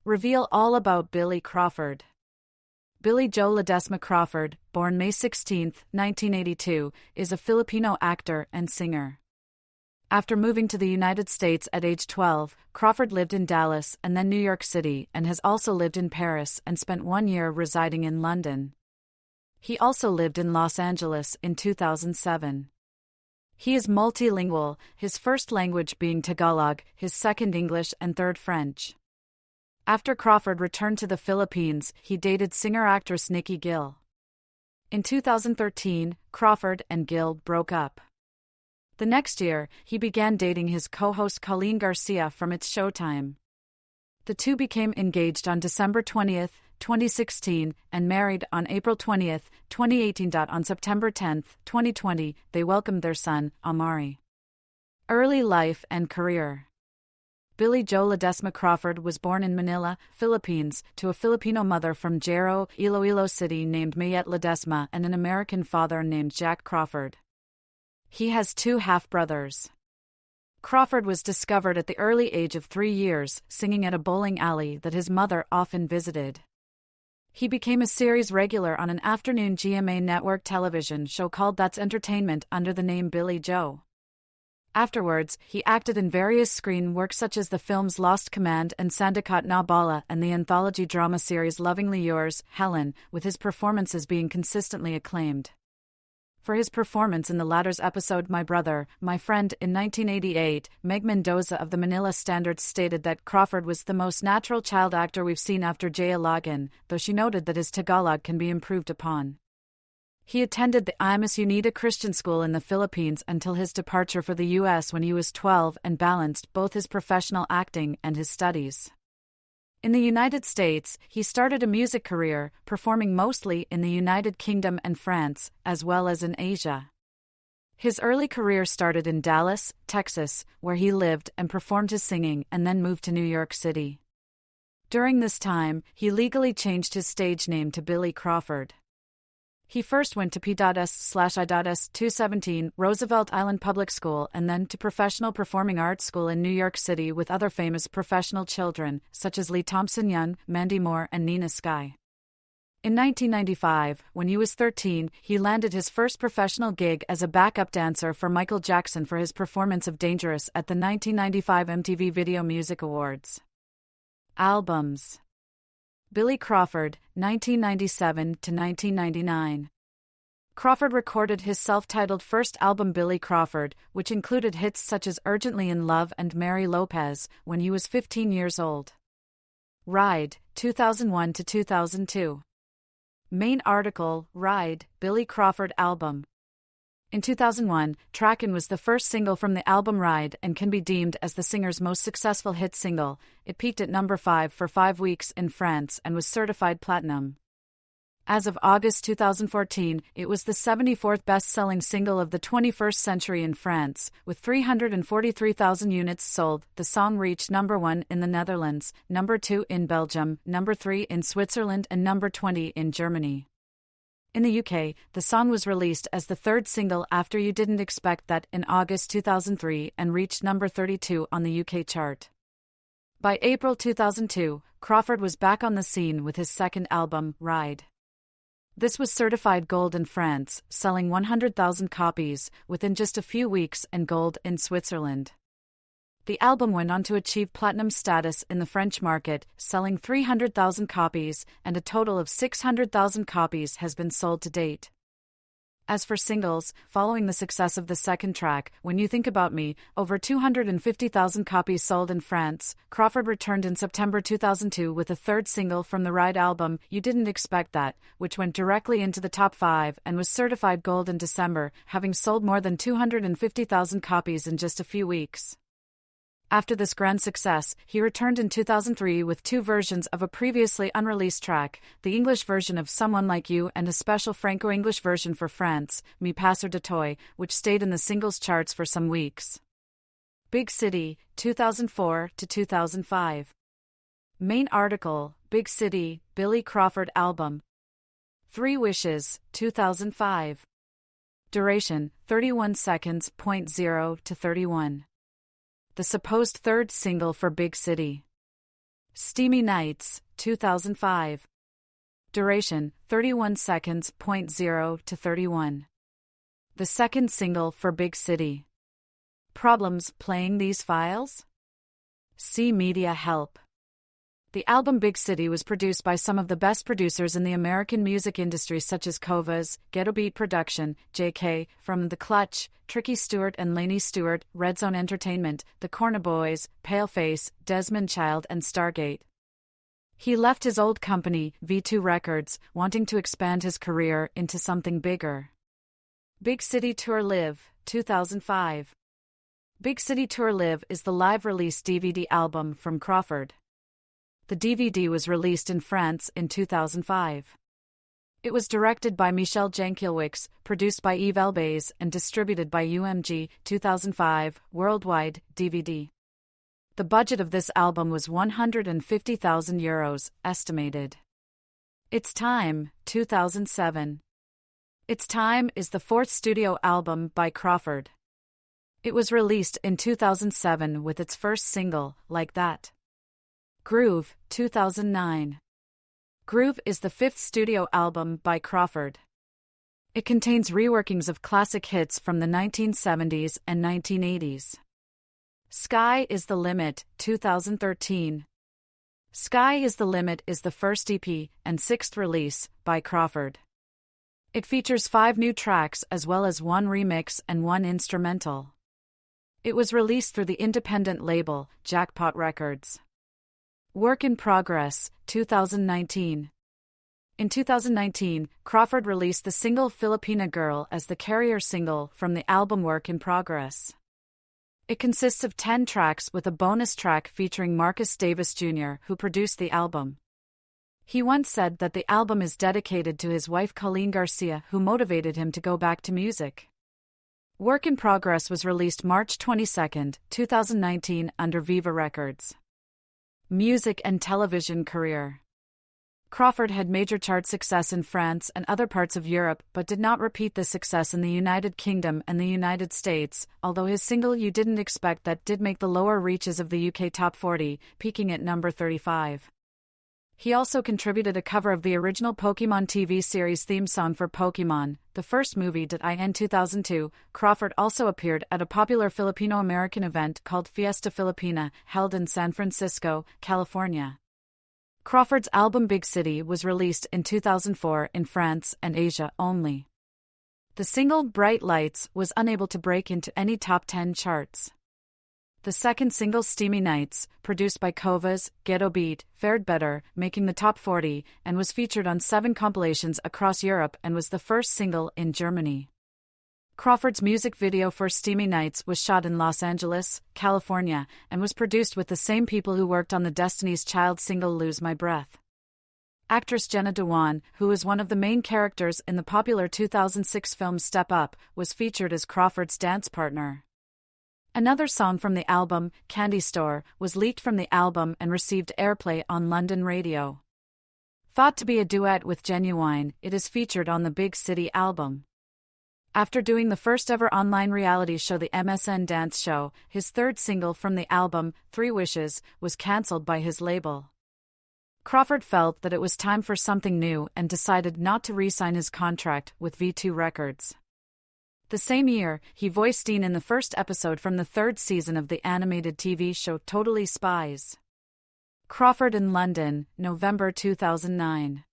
Reveal all about Billy Crawford. Billy Joe Ledesma Crawford, born May 16, 1982, is a Filipino actor and singer. After moving to the United States at age 12, Crawford lived in Dallas and then New York City and has also lived in Paris and spent 1 year residing in London. He also lived in Los Angeles in 2007. He is multilingual, his first language being Tagalog, his second English and third French. After Crawford returned to the Philippines, he dated singer-actress Nikki Gill. In 2013, Crawford and Gill broke up. The next year, he began dating his co-host Colleen Garcia from It's Showtime. The two became engaged on December 20, 2016, and married on April 20, 2018. On September 10, 2020, they welcomed their son, Amari. Early life and career. Billy Joe Ledesma Crawford was born in Manila, Philippines, to a Filipino mother from Jero, Iloilo City named Mayette Ledesma and an American father named Jack Crawford. He has 2 half-brothers. Crawford was discovered at the early age of 3 years, singing at a bowling alley that his mother often visited. He became a series regular on an afternoon GMA network television show called That's Entertainment under the name Billy Joe. Afterwards, he acted in various screen works such as the films Lost Command and Sandakat na Bala and the anthology drama series Lovingly Yours, Helen, with his performances being consistently acclaimed. For his performance in the latter's episode My Brother, My Friend in 1988, Meg Mendoza of the Manila Standard stated that Crawford was the most natural child actor we've seen after Jaya Logan, though she noted that his Tagalog can be improved upon. He attended the FAMAS Award Christian school in the Philippines until his departure for the U.S. when he was 12 and balanced both his professional acting and his studies. In the United States, he started a music career, performing mostly in the United Kingdom and France, as well as in Asia. His early career started in Dallas, Texas, where he lived and performed his singing and then moved to New York City. During this time, he legally changed his stage name to Billy Crawford. He first went to P.S.I.S. 217 Roosevelt Island Public School and then to Professional Performing Arts School in New York City with other famous professional children, such as Lee Thompson Young, Mandy Moore and Nina Sky. In 1995, when he was 13, he landed his first professional gig as a backup dancer for Michael Jackson for his performance of Dangerous at the 1995 MTV Video Music Awards. Albums. Billy Crawford, 1997 to 1999. Crawford recorded his self-titled first album Billy Crawford, which included hits such as Urgently in Love and Mary Lopez, when he was 15 years old. Ride, 2001 to 2002. Main article, Ride, Billy Crawford album. In 2001, Trackin' was the first single from the album Ride and can be deemed as the singer's most successful hit single. It peaked at number 5 for 5 weeks in France and was certified platinum. As of August 2014, it was the 74th best-selling single of the 21st century in France, with 343,000 units sold. The song reached number 1 in the Netherlands, number 2 in Belgium, number 3 in Switzerland and number 20 in Germany. In the UK, the song was released as the 3rd single after You Didn't Expect That in August 2003 and reached number 32 on the UK chart. By April 2002, Crawford was back on the scene with his second album, Ride. This was certified gold in France, selling 100,000 copies within just a few weeks, and gold in Switzerland. The album went on to achieve platinum status in the French market, selling 300,000 copies, and a total of 600,000 copies has been sold to date. As for singles, following the success of the second track, When You Think About Me, over 250,000 copies sold in France, Crawford returned in September 2002 with a third single from the Ride album, You Didn't Expect That, which went directly into the top 5 and was certified gold in December, having sold more than 250,000 copies in just a few weeks. After this grand success, he returned in 2003 with 2 versions of a previously unreleased track, the English version of Someone Like You and a special Franco-English version for France, Mi Passer de Toi, which stayed in the singles charts for some weeks. Big City, 2004 to 2005. Main article, Big City, Billy Crawford album. 3 Wishes, 2005. Duration, 31 seconds. 0 to 31. The supposed third single for Big City. Steamy Nights, 2005. Duration, 31 seconds. 0 to 31. The second single for Big City. Problems playing these files? See Media Help. The album Big City was produced by some of the best producers in the American music industry such as Kovas, Ghetto Beat Production, J.K., From The Clutch, Tricky Stewart and Lainey Stewart, Red Zone Entertainment, The Corner Boys, Paleface, Desmond Child and Stargate. He left his old company, V2 Records, wanting to expand his career into something bigger. Big City Tour Live, 2005. Big City Tour Live is the live release DVD album from Crawford. The DVD was released in France in 2005. It was directed by Michel Jankiewicz, produced by Yves Elbaz, and distributed by UMG, 2005, worldwide, DVD. The budget of this album was €150,000, estimated. It's Time, 2007. It's Time is the fourth studio album by Crawford. It was released in 2007 with its first single, Like That. Groove, 2009. Groove is the fifth studio album by Crawford. It contains reworkings of classic hits from the 1970s and 1980s. Sky is the Limit, 2013. Sky is the Limit is the first EP and sixth release by Crawford. It features 5 new tracks as well as 1 remix and 1 instrumental. It was released through the independent label, Jackpot Records. Work in Progress, 2019. In 2019, Crawford released the single Filipino Girl as the carrier single from the album Work in Progress. It consists of 10 tracks with a bonus track featuring Marcus Davis Jr., who produced the album. He once said that the album is dedicated to his wife Colleen Garcia, who motivated him to go back to music. Work in Progress was released March 22, 2019 under Viva Records. Music and television career. Crawford had major chart success in France and other parts of Europe but did not repeat this success in the United Kingdom and the United States, although his single You Didn't Expect That did make the lower reaches of the UK Top 40, peaking at number 35. He also contributed a cover of the original Pokemon TV series theme song for Pokemon, the first movie. In 2002, Crawford also appeared at a popular Filipino-American event called Fiesta Filipina, held in San Francisco, California. Crawford's album Big City was released in 2004 in France and Asia only. The single Bright Lights was unable to break into any top 10 charts. The second single Steamy Nights, produced by Kovas, Ghetto Beat, fared better, making the top 40, and was featured on 7 compilations across Europe and was the first single in Germany. Crawford's music video for Steamy Nights was shot in Los Angeles, California, and was produced with the same people who worked on the Destiny's Child single Lose My Breath. Actress Jenna Dewan, who is one of the main characters in the popular 2006 film Step Up, was featured as Crawford's dance partner. Another song from the album, Candy Store, was leaked from the album and received airplay on London radio. Thought to be a duet with Genuine, it is featured on the Big City album. After doing the first ever online reality show The MSN Dance Show, his third single from the album, 3 Wishes, was cancelled by his label. Crawford felt that it was time for something new and decided not to re-sign his contract with V2 Records. The same year, he voiced Dean in the first episode from the 3rd season of the animated TV show Totally Spies. Crawford in London, November 2009.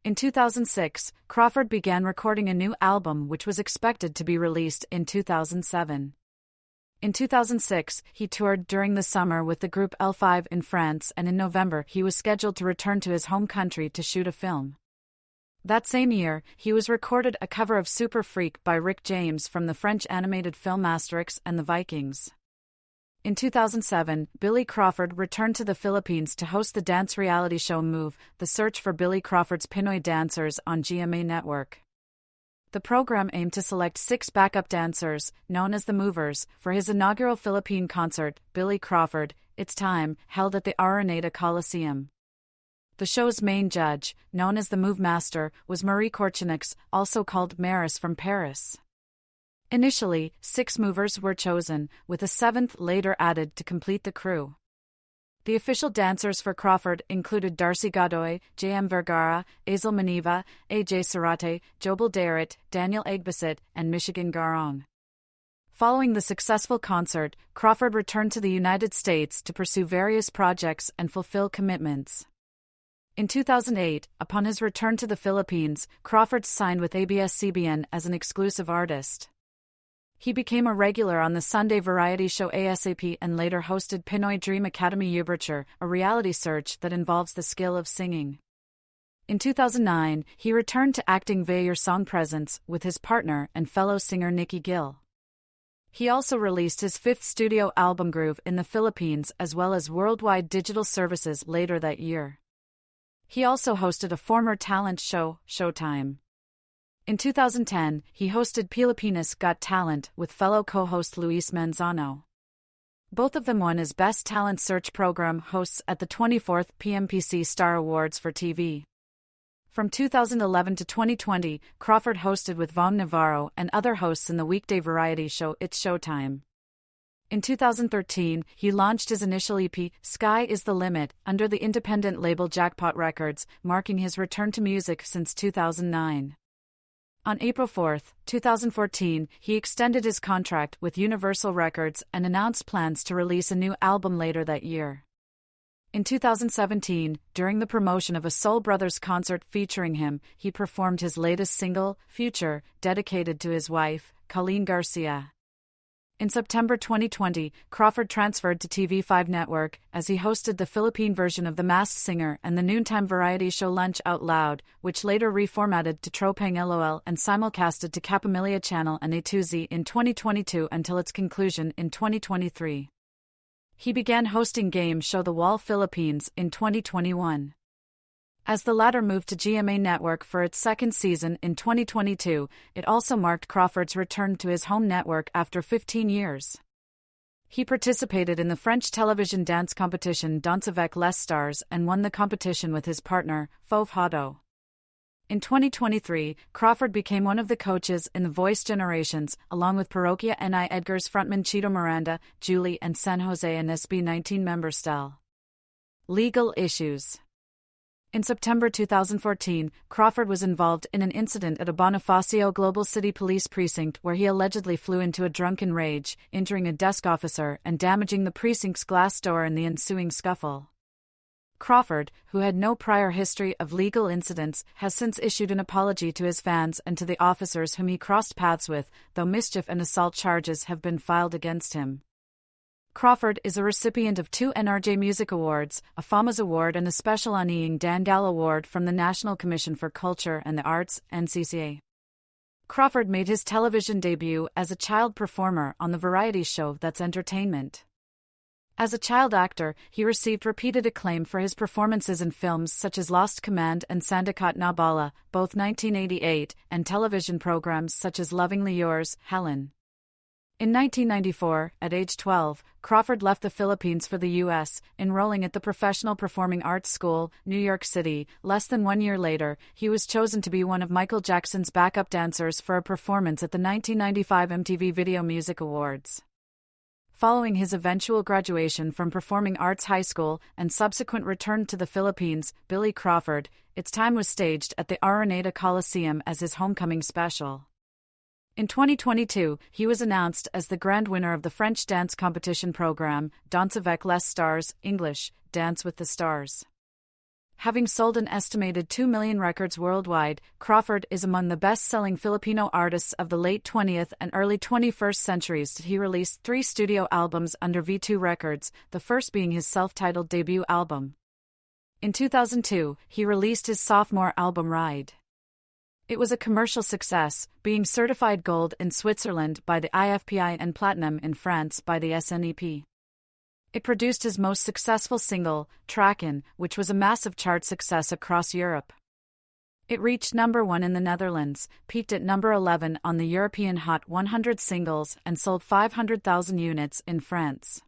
In 2006, Crawford began recording a new album which was expected to be released in 2007. In 2006, he toured during the summer with the group L5 in France, and in November he was scheduled to return to his home country to shoot a film. That same year, he was recorded a cover of Super Freak by Rick James from the French animated film Asterix and the Vikings. In 2007, Billy Crawford returned to the Philippines to host the dance reality show Move, The Search for Billy Crawford's Pinoy Dancers on GMA Network. The program aimed to select 6 backup dancers, known as the Movers, for his inaugural Philippine concert, Billy Crawford, It's Time, held at the Araneta Coliseum. The show's main judge, known as the Move Master, was Marie Korchinix, also called Maris from Paris. Initially, 6 movers were chosen, with a 7th later added to complete the crew. The official dancers for Crawford included Darcy Godoy, J.M. Vergara, Azel Maniva, A.J. Sarate, Jobel Darrett, Daniel Egbasit, and Michigan Garong. Following the successful concert, Crawford returned to the United States to pursue various projects and fulfill commitments. In 2008, upon his return to the Philippines, Crawford signed with ABS-CBN as an exclusive artist. He became a regular on the Sunday variety show ASAP and later hosted Pinoy Dream Academy Uberture, a reality search that involves the skill of singing. In 2009, he returned to acting via Your Song Presence with his partner and fellow singer Nikki Gill. He also released his fifth studio album Groove in the Philippines as well as worldwide digital services later that year. He also hosted a former talent show, Showtime. In 2010, he hosted Pilipinas Got Talent with fellow co-host Luis Manzano. Both of them won as Best Talent Search Program hosts at the 24th PMPC Star Awards for TV. From 2011 to 2020, Crawford hosted with Vaughn Navarro and other hosts in the weekday variety show It's Showtime. In 2013, he launched his initial EP, Sky is the Limit, under the independent label Jackpot Records, marking his return to music since 2009. On April 4, 2014, he extended his contract with Universal Records and announced plans to release a new album later that year. In 2017, during the promotion of a Soul Brothers concert featuring him, he performed his latest single, Future, dedicated to his wife, Colleen Garcia. In September 2020, Crawford transferred to TV5 Network as he hosted the Philippine version of The Masked Singer and the noontime variety show Lunch Out Loud, which later reformatted to Tropang LOL and simulcasted to Kapamilya Channel and A2Z in 2022 until its conclusion in 2023. He began hosting game show The Wall Philippines in 2021. As the latter moved to GMA Network for its second season in 2022, it also marked Crawford's return to his home network after 15 years. He participated in the French television dance competition Danse avec les Stars and won the competition with his partner, Fauve Hado. In 2023, Crawford became one of the coaches in The Voice Generations, along with Parokya Ni Edgar's frontman Chito Miranda, Julie and San Jose and SB 19-member Stel. Legal issues. In September 2014, Crawford was involved in an incident at a Bonifacio Global City Police precinct where he allegedly flew into a drunken rage, injuring a desk officer and damaging the precinct's glass door in the ensuing scuffle. Crawford, who had no prior history of legal incidents, has since issued an apology to his fans and to the officers whom he crossed paths with, though mischief and assault charges have been filed against him. Crawford is a recipient of 2 NRJ Music Awards, a FAMAS Award and a Special Aniing Dangal Award from the National Commission for Culture and the Arts, NCCA. Crawford made his television debut as a child performer on the variety show That's Entertainment. As a child actor, he received repeated acclaim for his performances in films such as Lost Command and Sandakat na Bala, both 1988, and television programs such as Lovingly Yours, Helen. In 1994, at age 12, Crawford left the Philippines for the U.S., enrolling at the Professional Performing Arts School, New York City. Less than 1 year later, he was chosen to be one of Michael Jackson's backup dancers for a performance at the 1995 MTV Video Music Awards. Following his eventual graduation from Performing Arts High School and subsequent return to the Philippines, Billy Crawford, its time was staged at the Araneta Coliseum as his homecoming special. In 2022, he was announced as the grand winner of the French dance competition program, Danse avec les Stars, English, Dance with the Stars. Having sold an estimated 2 million records worldwide, Crawford is among the best-selling Filipino artists of the late 20th and early 21st centuries. He released 3 studio albums under V2 Records, the first being his self-titled debut album. In 2002, he released his sophomore album Ride. It was a commercial success, being certified gold in Switzerland by the IFPI and platinum in France by the SNEP. It produced his most successful single, Trackin', which was a massive chart success across Europe. It reached number 1 in the Netherlands, peaked at number 11 on the European Hot 100 singles, and sold 500,000 units in France.